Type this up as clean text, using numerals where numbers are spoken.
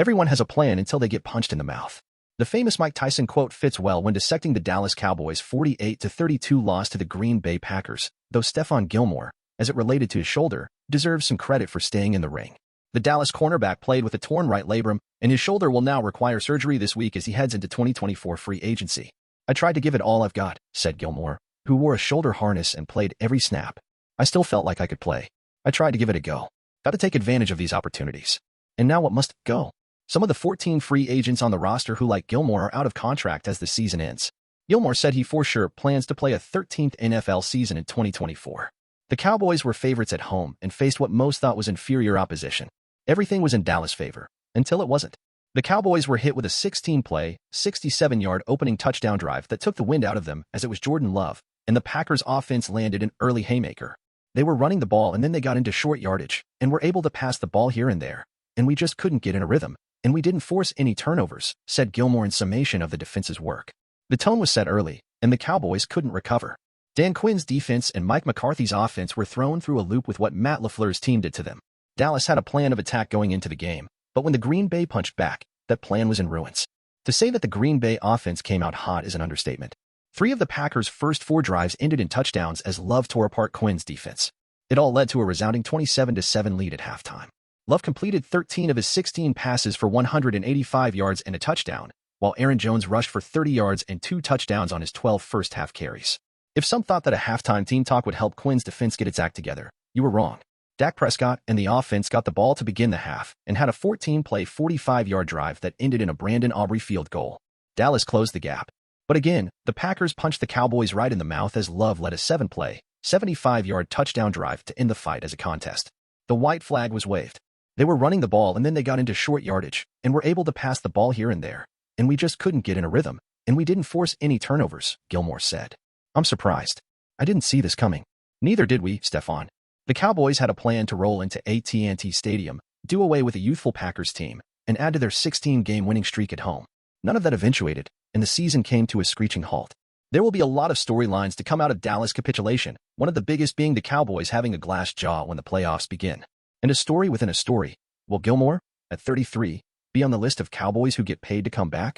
Everyone has a plan until they get punched in the mouth. The famous Mike Tyson quote fits well when dissecting the Dallas Cowboys' 48-32 loss to the Green Bay Packers, though Stephon Gilmore, as it related to his shoulder, deserves some credit for staying in the ring. The Dallas cornerback played with a torn right labrum, and his shoulder will now require surgery this week as he heads into 2024 free agency. "I tried to give it all I've got," said Gilmore, who wore a shoulder harness and played every snap. "I still felt like I could play. I tried to give it a go. Got to take advantage of these opportunities. And now what must go?" Some of the 14 free agents on the roster who, like Gilmore, are out of contract as the season ends. Gilmore said he for sure plans to play a 13th NFL season in 2024. The Cowboys were favorites at home and faced what most thought was inferior opposition. Everything was in Dallas' favor, until it wasn't. The Cowboys were hit with a 16-play, 67-yard opening touchdown drive that took the wind out of them as it was Jordan Love, and the Packers' offense landed an early haymaker. They were running the ball and then they got into short yardage and were able to pass the ball here and there, and we just couldn't get in a rhythm. And we didn't force any turnovers, said Gilmore in summation of the defense's work. The tone was set early, and the Cowboys couldn't recover. Dan Quinn's defense and Mike McCarthy's offense were thrown through a loop with what Matt LaFleur's team did to them. Dallas had a plan of attack going into the game, but when the Green Bay punched back, that plan was in ruins. To say that the Green Bay offense came out hot is an understatement. 3 of the Packers' first 4 drives ended in touchdowns as Love tore apart Quinn's defense. It all led to a resounding 27-7 lead at halftime. Love completed 13 of his 16 passes for 185 yards and a touchdown, while Aaron Jones rushed for 30 yards and 2 touchdowns on his 12 first-half carries. If some thought that a halftime team talk would help Quinn's defense get its act together, you were wrong. Dak Prescott and the offense got the ball to begin the half and had a 14-play, 45-yard drive that ended in a Brandon Aubrey field goal. Dallas closed the gap. But again, the Packers punched the Cowboys right in the mouth as Love led a 7-play, 75-yard touchdown drive to end the fight as a contest. The white flag was waved. They were running the ball and then they got into short yardage and were able to pass the ball here and there, and we just couldn't get in a rhythm, and we didn't force any turnovers, Gilmore said. "I'm surprised. I didn't see this coming." "Neither did we, Stephon." The Cowboys had a plan to roll into AT&T Stadium, do away with a youthful Packers team, and add to their 16-game winning streak at home. None of that eventuated, and the season came to a screeching halt. There will be a lot of storylines to come out of Dallas' capitulation, one of the biggest being the Cowboys having a glass jaw when the playoffs begin. And a story within a story. Will Gilmore, at 33, be on the list of Cowboys who get paid to come back?